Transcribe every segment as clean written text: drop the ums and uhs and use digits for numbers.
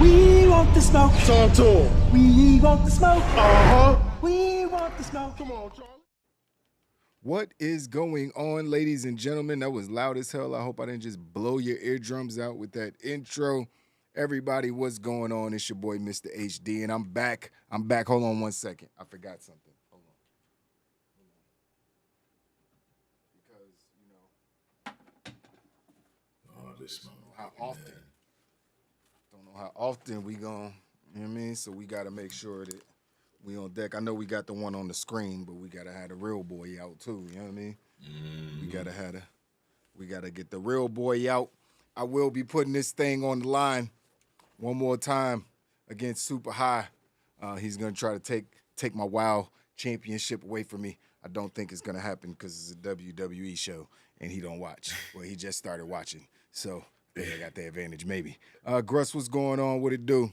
We want the smoke. Talk to him. We want the smoke. Uh-huh. We want the smoke. Come on, Charlie. What is going on, ladies and gentlemen? That was loud as hell. I hope I didn't just blow your eardrums out with that intro. Everybody, what's going on? It's your boy, Mr. HD, and I'm back. Hold on 1 second. I forgot something. Hold on. Because, This don't know how often we gon', you know what I mean? So we got to make sure that we on deck. I know we got the one on the screen, but we got to have the real boy out too, you know what I mean? We got to get the real boy out. I will be putting this thing on the line one more time against SUPAHIGH. He's going to try to take my WoW championship away from me. I don't think it's going to happen because it's a WWE show and he don't watch. Well, he just started watching. So I got the advantage maybe. Gruss, what's going on? What it do?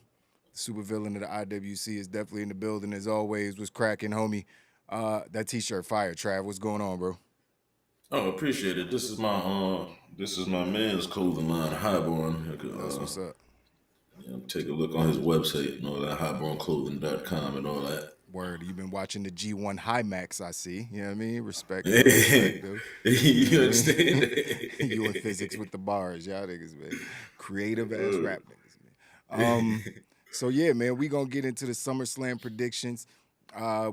Super villain of the IWC is definitely in the building as always. What's cracking, homie? That t-shirt fire, Trav. What's going on, bro? Oh, appreciate it. This is my man's clothing line, Highborn. That's what's up. Take a look on his website and all that, highbornclothing.com and all that. Word, you've been watching the G1 High Max, I see. You know what I mean? Respect. You You understand that? You in physics with the bars, y'all niggas, man. Creative ass rap niggas, man. So yeah, man, we gonna get into the SummerSlam predictions.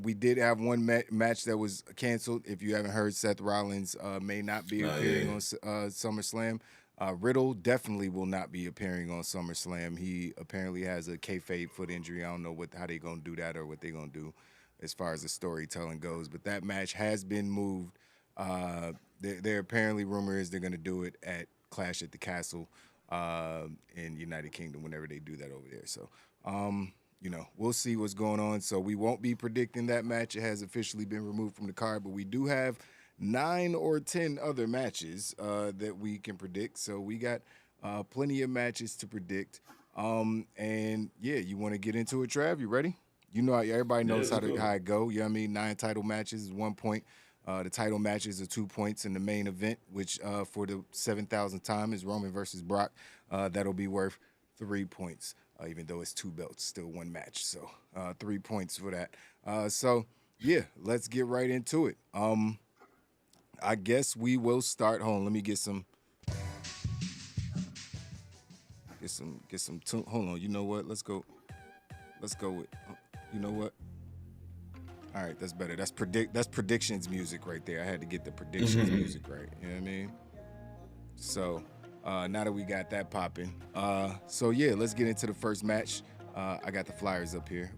We did have one match that was canceled. If you haven't heard, Seth Rollins may not be appearing on SummerSlam. Riddle definitely will not be appearing on SummerSlam. He apparently has a kayfabe foot injury. I don't know how they gonna do that or what they gonna do as far as the storytelling goes. But that match has been moved. They're apparently rumor is they're gonna do it at Clash at the Castle in United Kingdom whenever they do that over there. So we'll see what's going on. So we won't be predicting that match. It has officially been removed from the card, but we do have 9 or 10 other matches that we can predict. So we got plenty of matches to predict. And yeah, you want to get into it, Trav? You ready? You know, everybody knows how it go. You know what I mean? 9 title matches is 1 point. The title matches are 2 points in the main event, which for the 7,000th time is Roman versus Brock. That'll be worth 3 points, even though it's 2 belts, still 1 match. So 3 points for that. So yeah, let's get right into it. I guess we will start. Hold on, let me get some tune. Hold on, you know what? Let's go with. You know what? All right, that's better. That's predictions music right there. I had to get the predictions music right. You know what I mean? So now that we got that popping, so yeah, let's get into the first match. I got the flyers up here.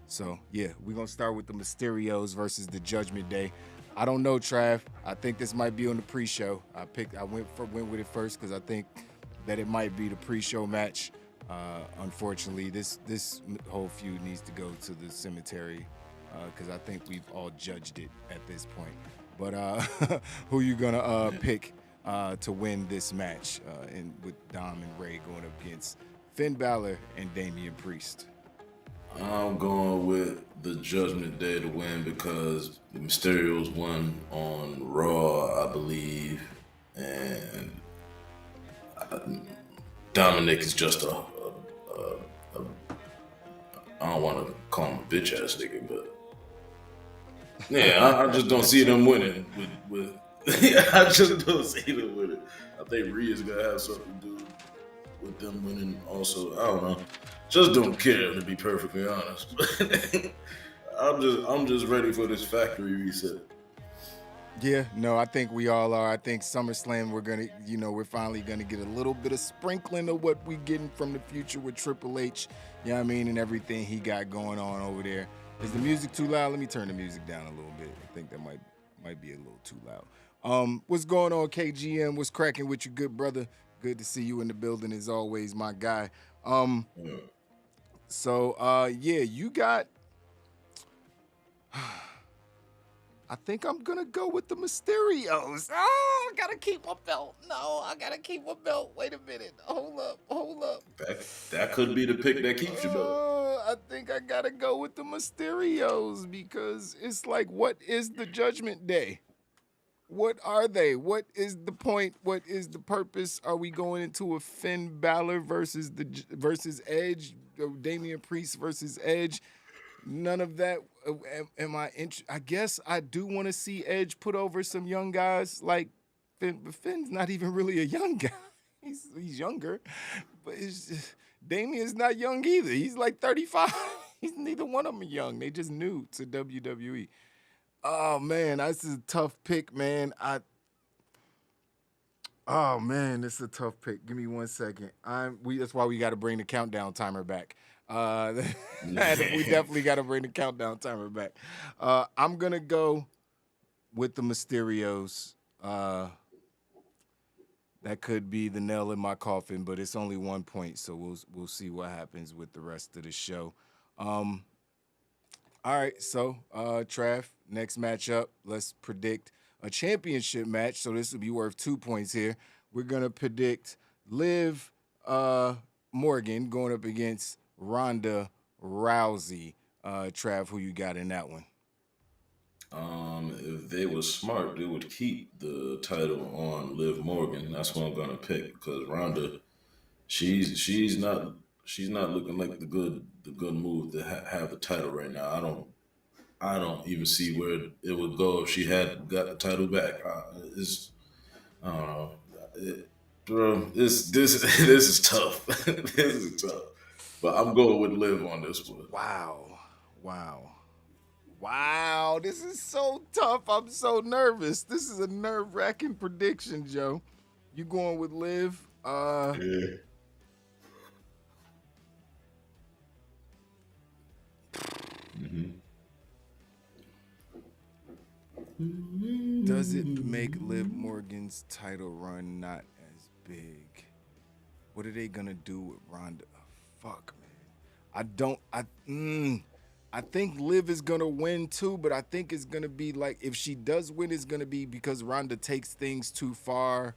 So yeah, we're gonna start with the Mysterios versus the Judgment Day. I don't know, Trav. I think this might be on the pre-show. I went with it first because I think that it might be the pre-show match. Unfortunately, this whole feud needs to go to the cemetery because I think we've all judged it at this point. But who you gonna pick to win this match? And with Dom and Ray going up against Finn Balor and Damian Priest. I'm going with the Judgment Day to win because the Mysterios won on Raw, I believe, and Dominic is just I don't want to call him a bitch ass nigga, but yeah, I just don't see them winning. I just don't see them winning. I think Rhea's gonna have something to do with them winning. Also, I don't know. Just don't care, to be perfectly honest. I'm just ready for this factory reset. Yeah, no, I think we all are. I think SummerSlam, we're finally gonna get a little bit of sprinkling of what we getting from the future with Triple H, you know what I mean, and everything he got going on over there. Is the music too loud? Let me turn the music down a little bit. I think that might be a little too loud. What's going on, KGM? What's cracking with you, good brother? Good to see you in the building as always, my guy. So, yeah, you got... I think I'm going to go with the Mysterios. Oh, I got to keep my belt. No, I got to keep my belt. Wait a minute. Hold up. That could be the pick that keeps you, though. I think I got to go with the Mysterios because it's like, what is the Judgment Day? What are they? What is the point? What is the purpose? Are we going into a Finn Balor versus Edge, Damian Priest versus Edge? None of that. Am I? I guess I do want to see Edge put over some young guys like Finn. But Finn's not even really a young guy. He's younger, but Damian's not young either. He's like 35. He's neither one of them are young. They just new to WWE. Oh man, that's a tough pick, man. Oh man, this is a tough pick. Give me 1 second. That's why we got to bring the countdown timer back. We definitely got to bring the countdown timer back. I'm gonna go with the Mysterios. That could be the nail in my coffin, but it's only 1 point, so we'll see what happens with the rest of the show. All right, so Trav, next matchup, let's predict a championship match. So this will be worth 2 points here. We're gonna predict Liv Morgan going up against Ronda Rousey. Trav, who you got in that one? If they were smart, they would keep the title on Liv Morgan. That's what I'm gonna pick because Ronda, she's not looking like the good move to have the title right now. I don't even see where it would go if she had got the title back. I don't know. Bro, this is tough. This is tough. But I'm going with Liv on this one. Wow, this is so tough. I'm so nervous. This is a nerve-wracking prediction, Joe. You going with Liv? Yeah. Does it make Liv Morgan's title run not as big? What are they gonna do with Ronda? Fuck, man. I think Liv is gonna win too, but I think it's gonna be like if she does win, it's gonna be because Ronda takes things too far,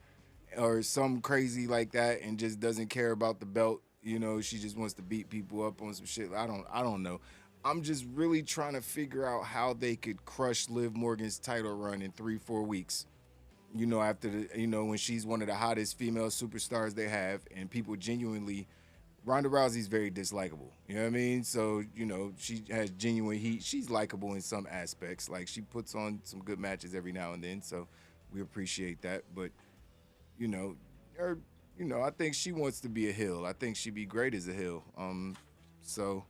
or some crazy like that, and just doesn't care about the belt. You know, she just wants to beat people up on some shit. I don't know. I'm just really trying to figure out how they could crush Liv Morgan's title run in 3-4 weeks. You know, after when she's one of the hottest female superstars they have, and people genuinely. Ronda Rousey's very dislikable. You know what I mean? So, she has genuine heat. She's likable in some aspects. Like, she puts on some good matches every now and then, so we appreciate that. But, I think she wants to be a heel. I think she'd be great as a heel. So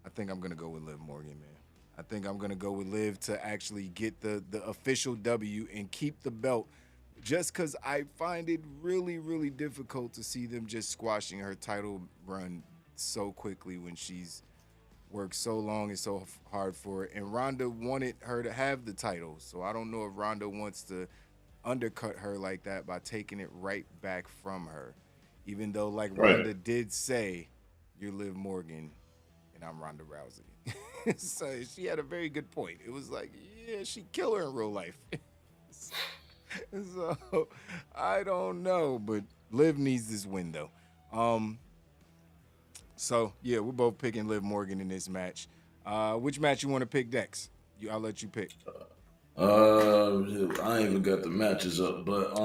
I think I'm going to go with Liv Morgan, man. I think I'm going to go with Liv to actually get the official W and keep the belt. Just because I find it really, really difficult to see them just squashing her title run so quickly when she's worked so long and so hard for it. And Ronda wanted her to have the title, so I don't know if Ronda wants to undercut her like that by taking it right back from her. Even though, like Ronda did say, you're Liv Morgan and I'm Ronda Rousey. So she had a very good point. It was like, yeah, she'd kill her in real life. So I don't know, but Liv needs this win though. So yeah, we're both picking Liv Morgan in this match. Which match you want to pick next? I'll let you pick. I ain't even got the matches up, but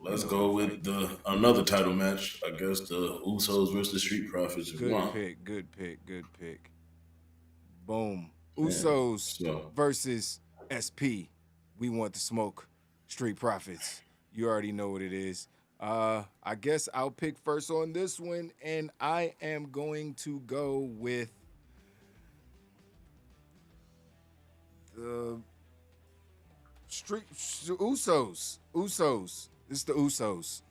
let's go with another title match. I guess the Usos versus the Street Profits. Good pick. Boom. Usos versus SP. We want the smoke. Street Profits. You already know what it is. I guess I'll pick first on this one, and I am going to go with the Usos. It's the Usos.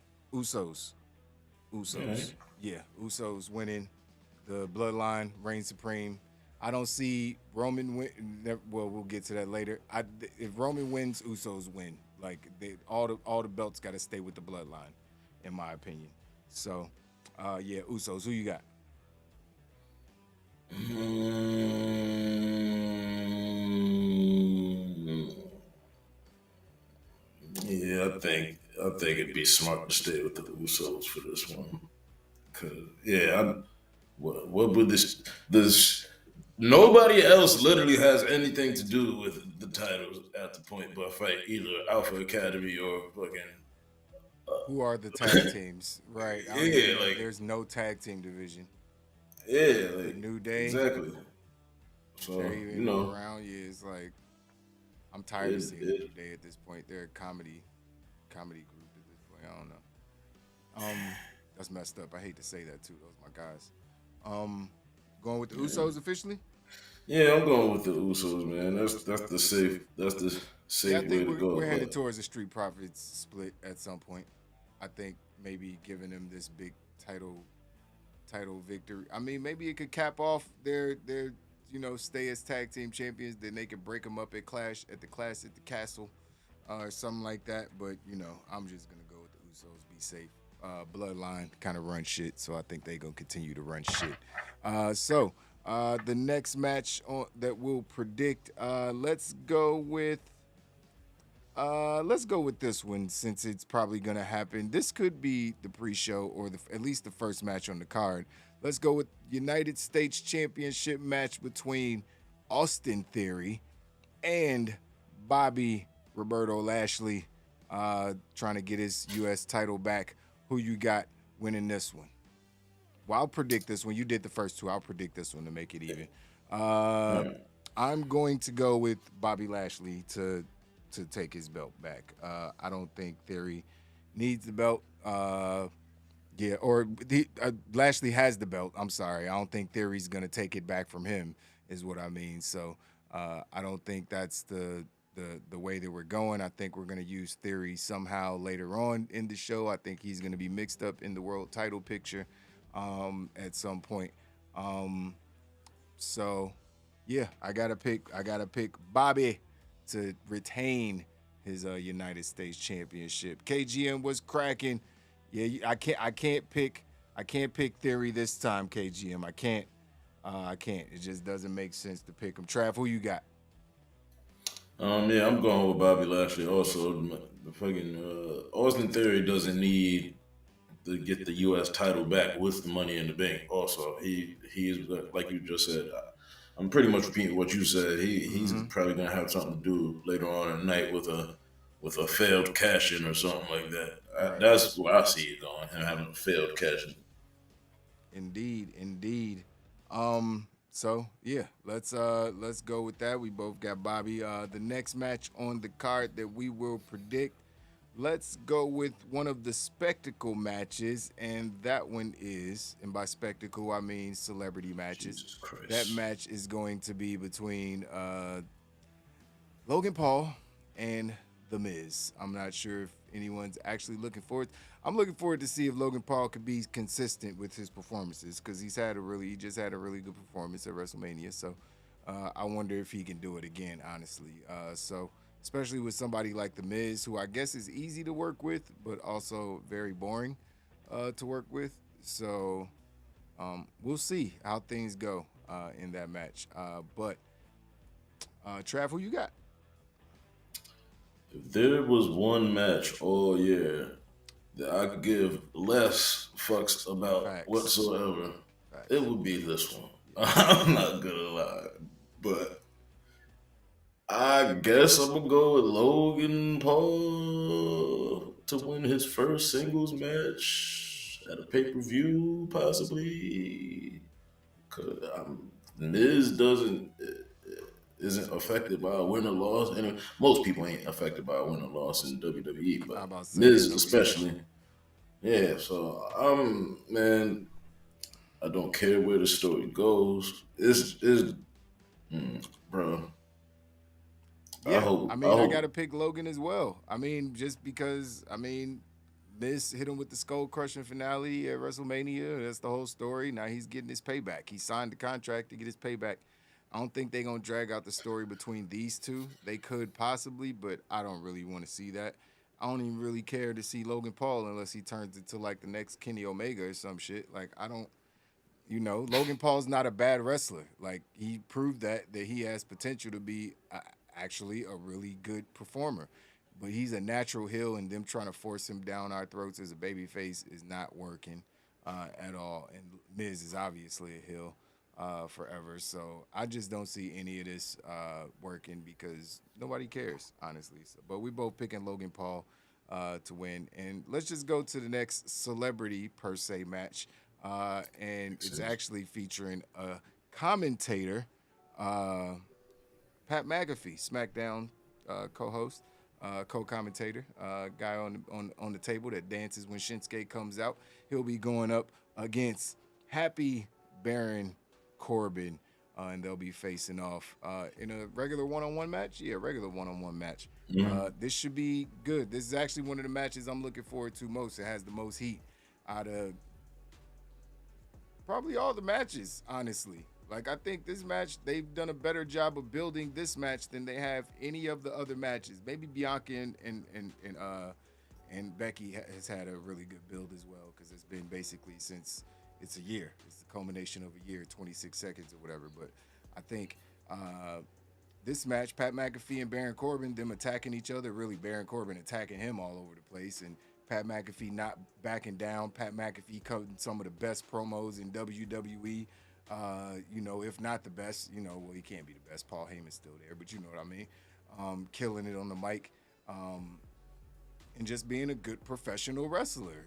Right. Yeah, Usos winning. The Bloodline reign supreme. I don't see Roman win. Well, we'll get to that later. If Roman wins, Usos win. Like all the belts got to stay with the Bloodline, in my opinion. So, yeah, Usos. Who you got? Yeah, I think it'd be smart to stay with the Usos for this one. Cause what would this Nobody else literally has anything to do with the titles at the point but fight either Alpha Academy or Who are the tag fucking teams? Right. I don't yeah, even know. like There's no tag team division. yeah, The like New Day, exactly. if they're So even around, yeah, it's like I'm tired of seeing the it New Day at this point. They're a comedy group at this point. I don't know. That's messed up. I hate to say that too. Those are my guys. Going with the Usos officially. yeah, I'm going with the Usos, man. That's the Yeah, I safe way think to we're go. headed But towards a Street Profits split at some point. I think maybe giving them this big title victory. I mean, maybe it could cap off their stay as tag team champions. Then they could break them up at Clash at the Castle, or something like that. But I'm just gonna go with the Usos. Be safe. Bloodline kind of run shit, so I think they're gonna continue to run shit. The next match that we'll predict. Let's go with this one since it's probably gonna happen. This could be the pre-show or at least the first match on the card. Let's go with United States Championship match between Austin Theory and Bobby Roberto Lashley, trying to get his U.S. title back. Who you got winning this one? Well, I'll predict this one. You did the first two. I'll predict this one to make it even. I'm going to go with Bobby Lashley to take his belt back. I don't think Theory needs the belt. Lashley has the belt. I'm sorry. I don't think Theory's going to take it back from him is what I mean. So I don't think that's the way that we're going. I think we're going to use Theory somehow later on in the show. I think he's going to be mixed up in the world title picture at some point. I gotta pick Bobby to retain his United States Championship. KGM was cracking. Yeah, I can't pick Theory this time, KGM. I can't. It just doesn't make sense to pick him. Trav, who you got? yeah, I'm going with Bobby Lashley. Also, the fucking Austin Theory doesn't need to get the U.S. title back with the Money in the Bank. Also, he's like you just said. I'm pretty much repeating what you said. He's probably gonna have something to do later on in the night with a failed cash in or something like that. Right. That's where I see it going. Him having a failed cash in. Indeed. So yeah, let's go with that. We both got Bobby. The next match on the card that we will predict. Let's go with one of the spectacle matches, and that one is, and by spectacle I mean celebrity matches. Jesus Christ. That match is going to be between Logan Paul and The Miz. I'm not sure if anyone's actually looking forward. I'm looking forward to see if Logan Paul could be consistent with his performances because he just had a really good performance at WrestleMania. So I wonder if he can do it again, honestly. Especially with somebody like The Miz, who I guess is easy to work with, but also very boring to work with. So we'll see how things go in that match. But Trav, who you got? If there was one match all year that I could give less fucks about Facts. whatsoever, Facts. it would be this one. I'm not gonna lie, but I guess I'm gonna go with Logan Paul to win his first singles match at a pay-per-view, possibly. Cause Miz isn't affected by a win or loss, and most people ain't affected by a win or loss in WWE, but Miz especially. Yeah, so man, I don't care where the story goes. Bro. Yeah, I gotta pick Logan as well. I mean, just because Miz hit him with the skull crushing finale at WrestleMania. That's the whole story. Now he's getting his payback. He signed the contract to get his payback. I don't think they're gonna drag out the story between these two. They could possibly, but I don't really want to see that. I don't even really care to see Logan Paul unless he turns into like the next Kenny Omega or some shit. Like I don't. Logan Paul's not a bad wrestler. Like he proved that he has potential to be actually a really good performer. But he's a natural heel, and them trying to force him down our throats as a babyface is not working at all. And Miz is obviously a heel. forever. So I just don't see any of this working because nobody cares, honestly. So, but we both picking Logan Paul to win. And let's just go to the next celebrity per se match. And Makes it's sense. actually featuring a commentator, uh, Pat McAfee, SmackDown co-host, co-commentator, guy on the table that dances when Shinsuke comes out. He'll be going up against Happy Baron Corbin, and they'll be facing off in a regular one-on-one match. Yeah, regular one-on-one match. This should be good. This is actually one of the matches I'm looking forward to most. It has the most heat out of probably all the matches, honestly. Like I think this match, they've done a better job of building this match than they have any of the other matches. Maybe Bianca and Becky has had a really good build as well because it's been basically since it's a year. It's the culmination of a year, 26 seconds or whatever. But I think this match, Pat McAfee and Baron Corbin, them attacking each other, really Baron Corbin attacking him all over the place, and Pat McAfee not backing down. Pat McAfee cutting some of the best promos in WWE. If not the best, well, he can't be the best. Paul Heyman's still there, but you know what I mean. Killing it on the mic, and just being a good professional wrestler.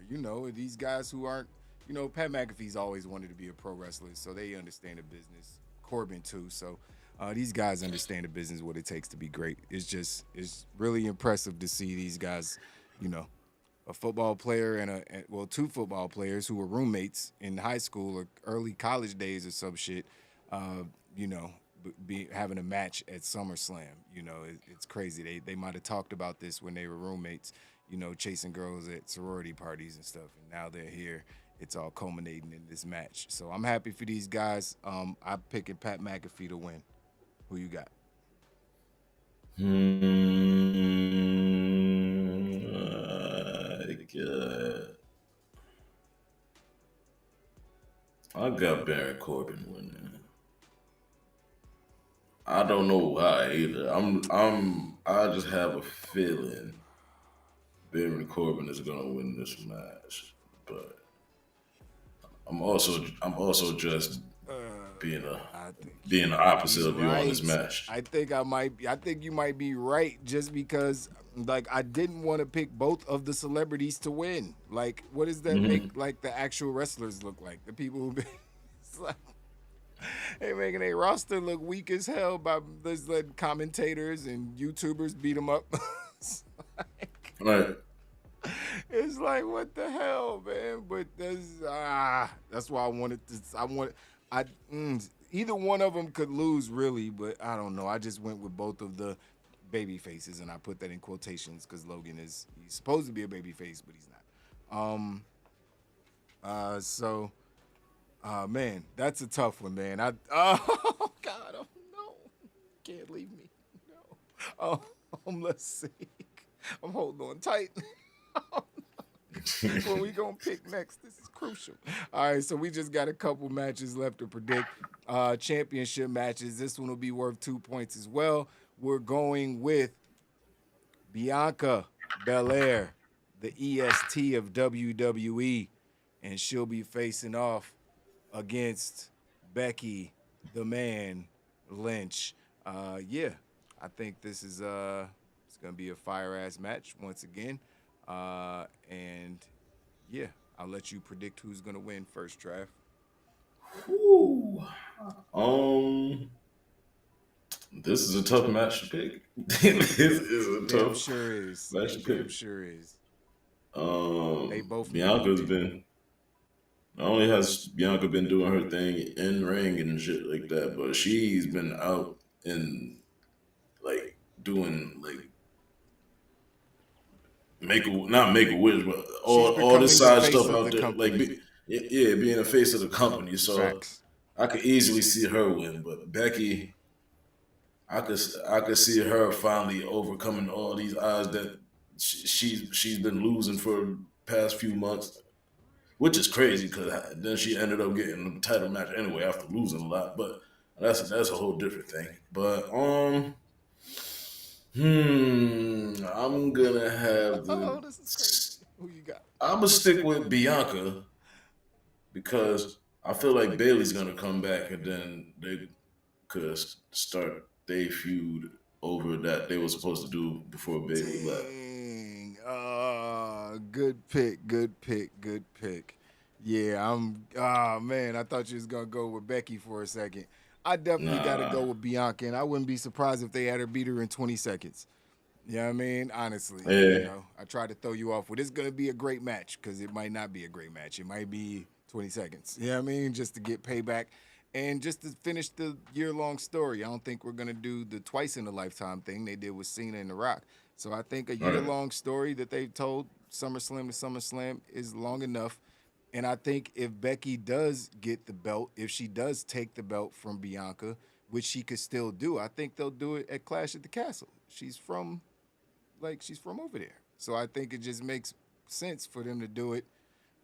These guys who aren't, Pat McAfee's always wanted to be a pro wrestler, so they understand the business. Corbin too, so these guys understand the business, what it takes to be great. It's really impressive to see these guys, a football player and two football players who were roommates in high school or early college days or some shit, be having a match at SummerSlam. It's crazy. They might have talked about this when they were roommates, chasing girls at sorority parties and stuff. And now they're here. It's all culminating in this match. So I'm happy for these guys. I'm picking Pat McAfee to win. Who you got? I got Baron Corbin winning. I don't know why either. I just have a feeling Baron Corbin is gonna win this match, but I'm also just being I think being the opposite he's of you on this right. match. I think you might be right just because like I didn't want to pick both of the celebrities to win. Like what does that make like the actual wrestlers look like? The people who been it's like they making a roster look weak as hell by let's let commentators and YouTubers beat them up. It's like, Right. it's like what the hell, man? But that's why I wanted to. Either one of them could lose, really, but I don't know. I just went with both of the baby faces, and I put that in quotations because Logan he's supposed to be a baby face, but he's not. Man, that's a tough one, man. Oh God, oh no, can't leave me. No. Let's see. I'm holding on tight. What we gonna pick next? This is crucial. All right, so we just got a couple matches left to predict. Championship matches. This one will be worth 2 points as well. We're going with Bianca Belair, the EST of WWE, and she'll be facing off against Becky, the Man Lynch. I think this is it's gonna be a fire ass match once again. And yeah, I'll let you predict who's gonna win first, Trav. Whew. This is a tough match to pick. This is a Damn tough sure is. match to Damn pick. sure is. They both need to Bianca's win. been not only has Bianca been doing her thing in ring and shit like that, but she's been out and like doing like make a wish, but She's all this becoming the side face stuff of out the there, like company. yeah, being a face of the company. So Facts. I could easily see her win, but Becky, I could see her finally overcoming all these odds that she's been losing for the past few months, which is crazy because then she ended up getting the title match anyway after losing a lot. But that's a whole different thing. But I'm gonna have Oh, the. this is crazy. Who you got? I'm gonna stick with Bianca because I feel like Bailey's gonna come back, and then they could start their feud over that they were supposed to do before Bailey left. Dang. Good pick. Good pick. Good pick. Yeah, man, I thought you was gonna go with Becky for a second. I definitely gotta Nah, go with Bianca, and I wouldn't be surprised if they had her beat her in 20 seconds. You know what I mean? Honestly, yeah, I tried to throw you off with it's gonna be a great match because it might not be a great match. It might be 20 seconds. You know what I mean? Just to get payback and just to finish the year-long story. I don't think we're gonna do the twice in a lifetime thing they did with Cena and The Rock. So I think a right. year-long story that they've told SummerSlam to SummerSlam is long enough. And I think if Becky does get the belt, if she does take the belt from Bianca, which she could still do, I think they'll do it at Clash at the Castle. She's from over there. So I think it just makes sense for them to do it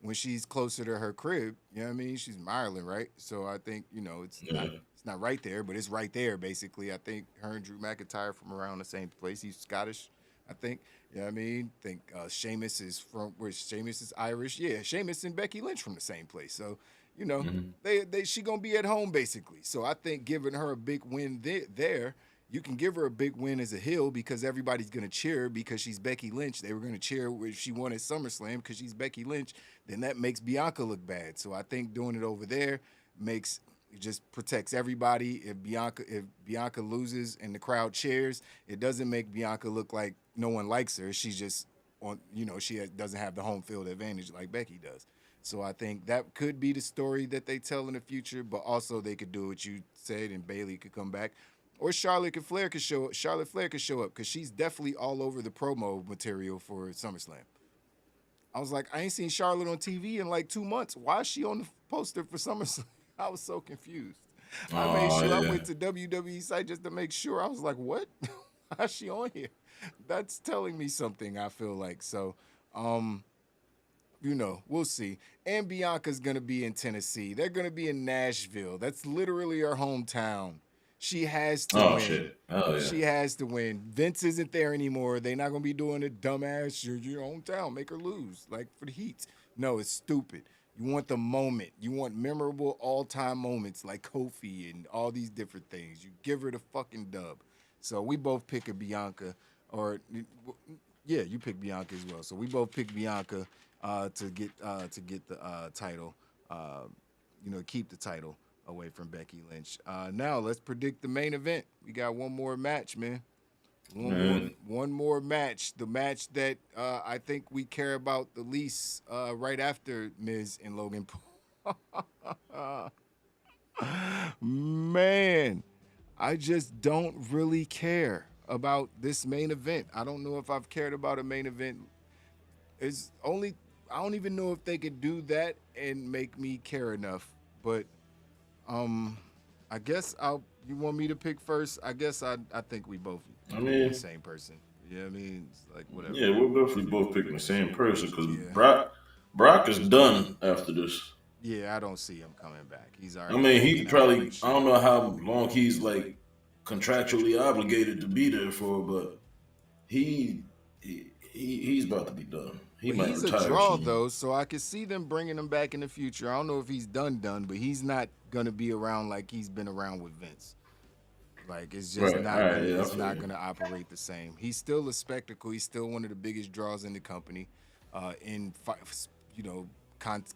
when she's closer to her crib. You know what I mean? She's in Ireland, right? So I think, Yeah. it's not right there, but it's right there basically. I think her and Drew McIntyre from around the same place. He's Scottish, I think. You know what I mean? I think Sheamus is from where Sheamus is Irish. Yeah, Sheamus and Becky Lynch from the same place. So, Mhm. she gonna be at home basically. So I think giving her a big win there, you can give her a big win as a heel because everybody's gonna cheer because she's Becky Lynch. They were gonna cheer if she won at SummerSlam because she's Becky Lynch. Then that makes Bianca look bad. So I think doing it over there makes it just protects everybody. If Bianca loses and the crowd cheers, it doesn't make Bianca look like no one likes her. She's just doesn't have the home field advantage like Becky does. So I think that could be the story that they tell in the future, but also they could do what you said and Bailey could come back. Or Charlotte Flair could show up because she's definitely all over the promo material for SummerSlam. I was like, I ain't seen Charlotte on TV in like 2 months. Why is she on the poster for SummerSlam? I was so confused. I made Oh sure I yeah. went to WWE site just to make sure. I was like, what? How's she on here? That's telling me something, I feel like. So, um, we'll see. And Bianca's gonna be in Tennessee. They're gonna be in Nashville. That's literally her hometown. She has to Oh win. shit. Oh yeah. She has to win. Vince isn't there anymore. They're not gonna be doing a dumbass. You're your hometown. Make her lose, like for the Heat. No, it's stupid. You want the moment. You want memorable all-time moments like Kofi and all these different things. You give her the fucking dub. So we both pick a Bianca, or yeah, you pick Bianca as well. So we both pick Bianca to get the title. Keep the title away from Becky Lynch. Now let's predict the main event. We got one more match, man. Man. One more match. The match that I think we care about the least right after Miz and Logan Paul. Man, I just don't really care about this main event. I don't know if I've cared about a main event. It's only I don't even know if they could do that and make me care enough. But um, I guess I'll. You want me to pick first? I guess I think we both I pick the mean, same person. Yeah, I mean, it's like whatever. yeah, we're definitely both picking the same person because Yeah. Brock is done after this. Yeah, I don't see him coming back. He's I already mean, he walking out probably like I shit. don't know how long he's like contractually obligated to be there for, but he's about to be done. He But might he's a retire draw soon. though, so I could see them bringing him back in the future. I don't know if he's done, but he's not gonna be around like he's been around with Vince. Like it's just Right. All not right. gonna Yeah, I it's feel not you. gonna operate the same. He's still a spectacle. He's still one of the biggest draws in the company, in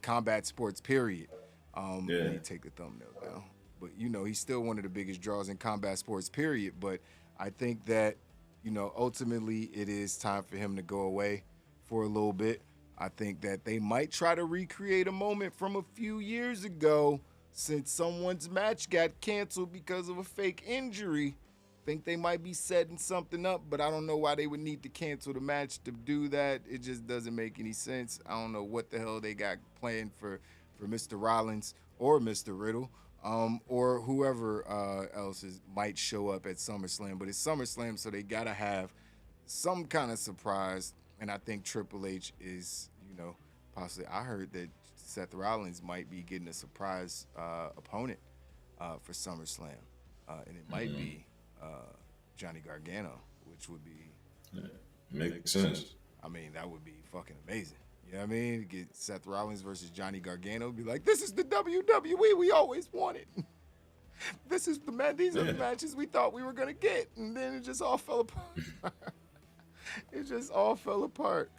combat sports. Period. Let Yeah. me take the thumbnail down. But he's still one of the biggest draws in combat sports. Period. But I think that ultimately it is time for him to go away for a little bit. I think that they might try to recreate a moment from a few years ago since someone's match got canceled because of a fake injury. Think they might be setting something up, but I don't know why they would need to cancel the match to do that. It just doesn't make any sense. I don't know what the hell they got planned for Mr. Rollins or Mr. Riddle, or whoever might show up at SummerSlam. But it's SummerSlam, so they gotta have some kind of surprise. And I think Triple H is, possibly. I heard that Seth Rollins might be getting a surprise opponent for SummerSlam, and it might be Johnny Gargano, which would be, Yeah. Makes sense. I mean, that would be fucking amazing. You know what I mean? Get Seth Rollins versus Johnny Gargano. Be like, this is the WWE we always wanted. This is the man. These are the matches we thought we were gonna get, and then it just all fell apart. It just all fell apart.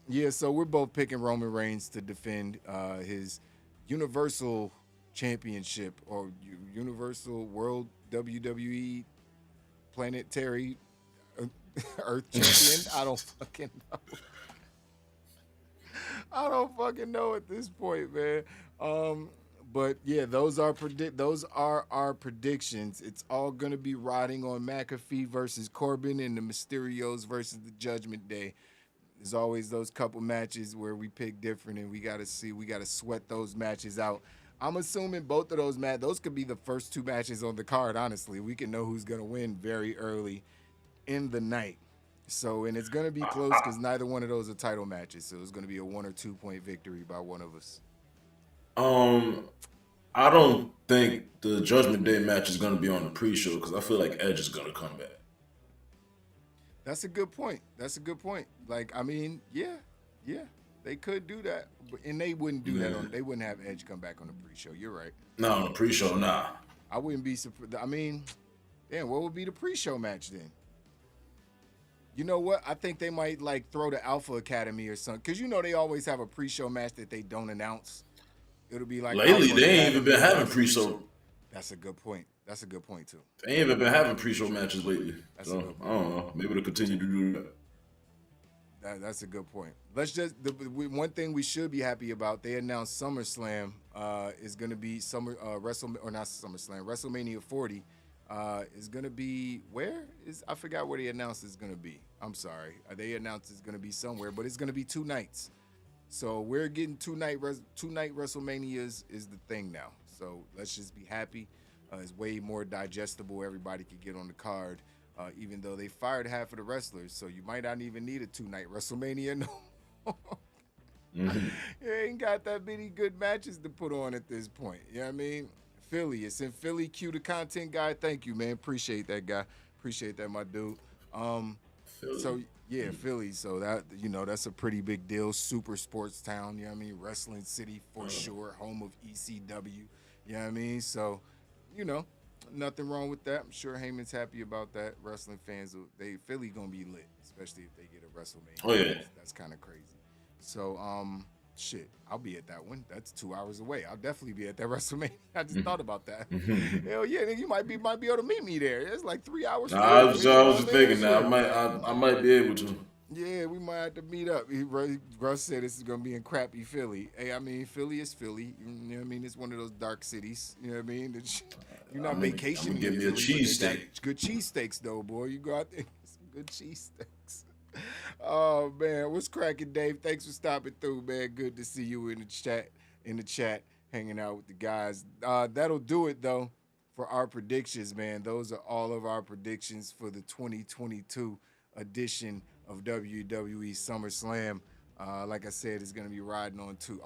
Yeah, so we're both picking Roman Reigns to defend his Universal Championship or Universal World WWE Planetary Earth Champion. I don't fucking know. I don't fucking know at this point, man. But yeah, those are our predictions. It's all gonna be riding on McAfee versus Corbin and the Mysterios versus the Judgment Day. There's always those couple matches where we pick different, and we gotta sweat those matches out. I'm assuming both of those could be the first two matches on the card. Honestly, we can know who's gonna win very early in the night. So, and it's gonna be close because neither one of those are title matches. So it's gonna be a 1 or 2 point victory by one of us. I don't think the Judgment Day match is going to be on the pre-show because I feel like Edge is going to come back. That's a good point. Like, I mean, yeah, they could do that, and they wouldn't do that they wouldn't have Edge come back on the pre-show. You're right. No, on the pre-show, nah. I wouldn't be surprised. I mean, damn, what would be the pre-show match then? You know what? I think they might like throw the Alpha Academy or something, because they always have a pre-show match that they don't announce. It'll be like lately they ain't even been having pre-show. That's a good point. That's a good point too. They ain't even been having pre-show matches lately. So I don't know. Maybe they'll continue to do that. That's a good point. Let's just one thing we should be happy about. They announced SummerSlam is going to be WrestleMania 40 is going to be I forgot where they announced it's going to be. I'm sorry. They announced it's going to be somewhere, but it's going to be 2 nights. So we're getting 2 night WrestleManias is the thing now. So let's just be happy. It's way more digestible. Everybody could get on the card, even though they fired half of the wrestlers. So you might not even need a 2-night WrestleMania no more. You ain't got that many good matches to put on at this point. You know what I mean? Philly. It's in Philly. Q the content guy. Thank you, man. Appreciate that, guy. Appreciate that, my dude. So yeah, Philly. So that that's a pretty big deal. Super sports town. You know what I mean? Wrestling city for sure. Home of ECW. You know what I mean? So, nothing wrong with that. I'm sure Heyman's happy about that. Wrestling fans, Philly gonna be lit, especially if they get a WrestleMania. Oh yeah, that's kind of crazy. So shit, I'll be at that one. That's 2 hours away. I'll definitely be at that WrestleMania. I just thought about that. Hell yeah, you might be able to meet me there. It's like 3 hours. I was just thinking that I might be able to. Yeah, we might have to meet up. Russ said this is gonna be in crappy Philly. Hey, I mean, Philly is Philly. You know what I mean? It's one of those dark cities. You know what I mean? You're not vacationing. Give me a cheesesteak. Good cheesesteaks though, boy. You go out there, get some good cheesesteaks. Oh man, what's cracking, Dave? Thanks for stopping through, man. Good to see you in the chat, hanging out with the guys. That'll do it though for our predictions, man. Those are all of our predictions for the 2022 edition of WWE SummerSlam. Like I said, it's gonna be riding on 2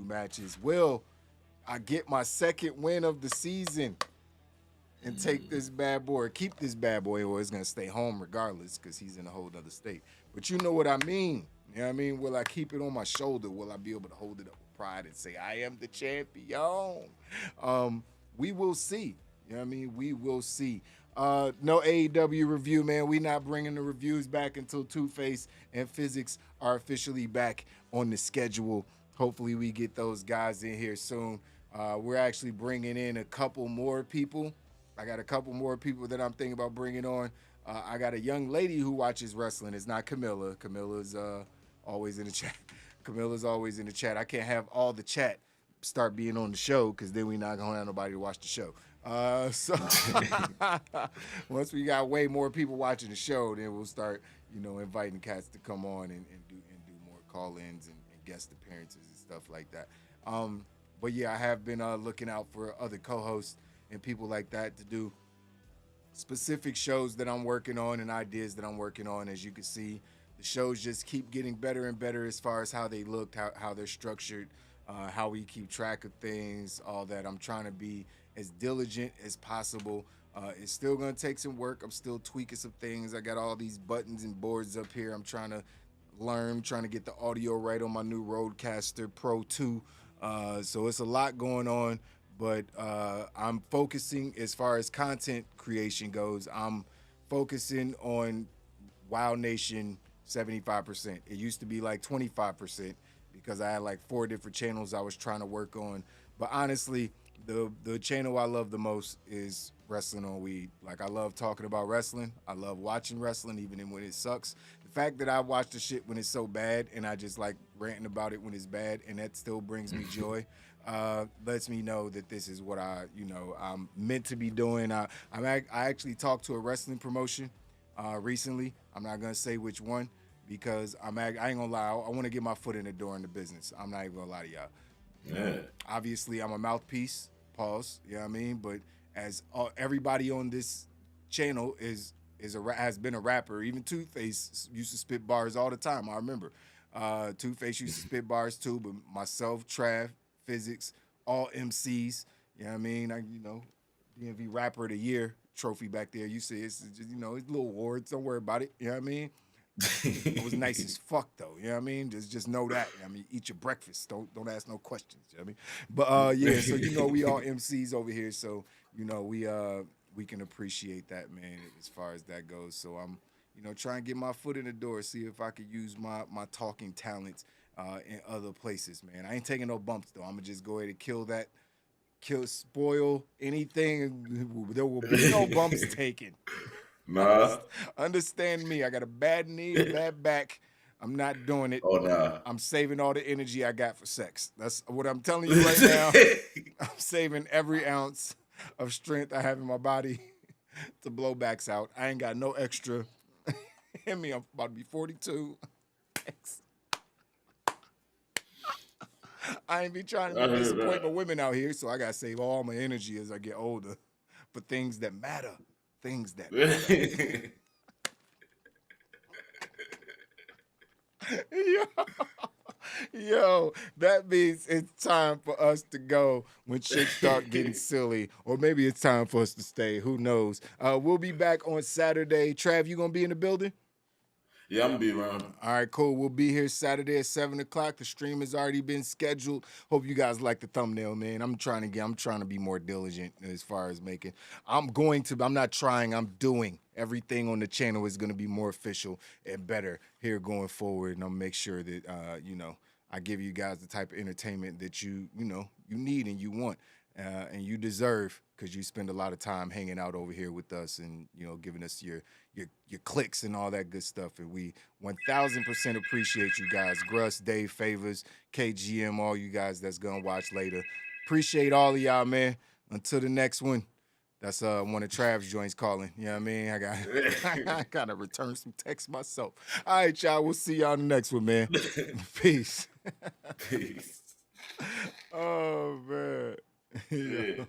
matches. Will I get my second win of the season and take this bad boy, or keep this bad boy, or it's gonna stay home regardless because he's in a whole other state? But you know what I mean. You know what I mean? Will I keep it on my shoulder? Will I be able to hold it up with pride and say, I am the champion? We will see. You know what I mean? We will see. No AEW review, man. We not bringing the reviews back until Two-Face and Physics are officially back on the schedule. Hopefully we get those guys in here soon. We're actually bringing in a couple more people. I got a couple more people that I'm thinking about bringing on. I got a young lady who watches wrestling. It's not Camilla. Camilla's always in the chat. Camilla's always in the chat. I can't have all the chat start being on the show because then we're not going to have nobody to watch the show. So once we got way more people watching the show, then we'll start, inviting cats to come on and do more call-ins and guest appearances and stuff like that. But yeah, I have been looking out for other co-hosts and people like that to do specific shows that I'm working on and ideas that I'm working on. As you can see, the shows just keep getting better and better as far as how they look, how they're structured, how we keep track of things, all that. I'm trying to be as diligent as possible. It's still going to take some work. I'm still tweaking some things. I got all these buttons and boards up here. I'm trying to learn, trying to get the audio right on my new Rodecaster Pro 2. So it's a lot going on, but I'm focusing as far as content creation goes. I'm focusing on Wow Nation 75%. It used to be like 25% because I had like 4 different channels I was trying to work on. But honestly, the channel I love the most is Wrestling on Weed. Like, I love talking about wrestling. I love watching wrestling even when it sucks. The fact that I watch the shit when it's so bad and I just like ranting about it when it's bad and that still brings me joy, lets me know that this is what I'm meant to be doing. I actually talked to a wrestling promotion recently. I'm not gonna say which one because I ain't gonna lie. I want to get my foot in the door in the business. I'm not even gonna lie to y'all. Yeah. Obviously, I'm a mouthpiece. Pause. You know what I mean? But as everybody on this channel has been a rapper. Even Two-Face used to spit bars all the time. I remember. Two-Face used to spit bars too. But myself, Trav, Physics, all MCs. You know what I mean? DMV Rapper of the Year trophy back there. You see, it's just, it's little awards. Don't worry about it. You know what I mean? It was nice as fuck though. You know what I mean? Just know that. I mean, eat your breakfast. Don't ask no questions. You know what I mean? But yeah, so we all MCs over here, so we can appreciate that, man, as far as that goes. So I'm trying to get my foot in the door, see if I could use my talking talents in other places, man. I ain't taking no bumps though. I'm gonna just go ahead and spoil anything. There will be no bumps taken. Nah. Understand me. I got a bad knee, a bad back. I'm not doing it. Oh, nah. I'm saving all the energy I got for sex. That's what I'm telling you right now. I'm saving every ounce of strength I have in my body to blow backs out. I ain't got no extra in me. I'm about to be 42. I ain't be trying to disappoint my women out here, so I got to save all my energy as I get older for things that matter. Things that matter. Yo, that means it's time for us to go when shit start getting silly. Or maybe it's time for us to stay. Who knows? We'll be back on Saturday. Trav, you going to be in the building? Yeah, I'm gonna be around. All right, cool. We'll be here Saturday at 7 o'clock. The stream has already been scheduled. Hope you guys like the thumbnail, man. I'm trying to be more diligent as far as making. I'm not trying, I'm doing. Everything on the channel is going to be more official and better here going forward. And I'll make sure that, I give you guys the type of entertainment that you need and you want. And you deserve, because you spend a lot of time hanging out over here with us and giving us your clicks and all that good stuff. And we 1000% appreciate you guys. Gruss, Dave Favors, KGM, all you guys that's gonna watch later. Appreciate all of y'all, man. Until the next one. That's one of Trav's joints calling. You know what I mean? I gotta return some texts myself. All right, y'all. We'll see y'all in the next one, man. Peace. Peace. Oh man. Yeah.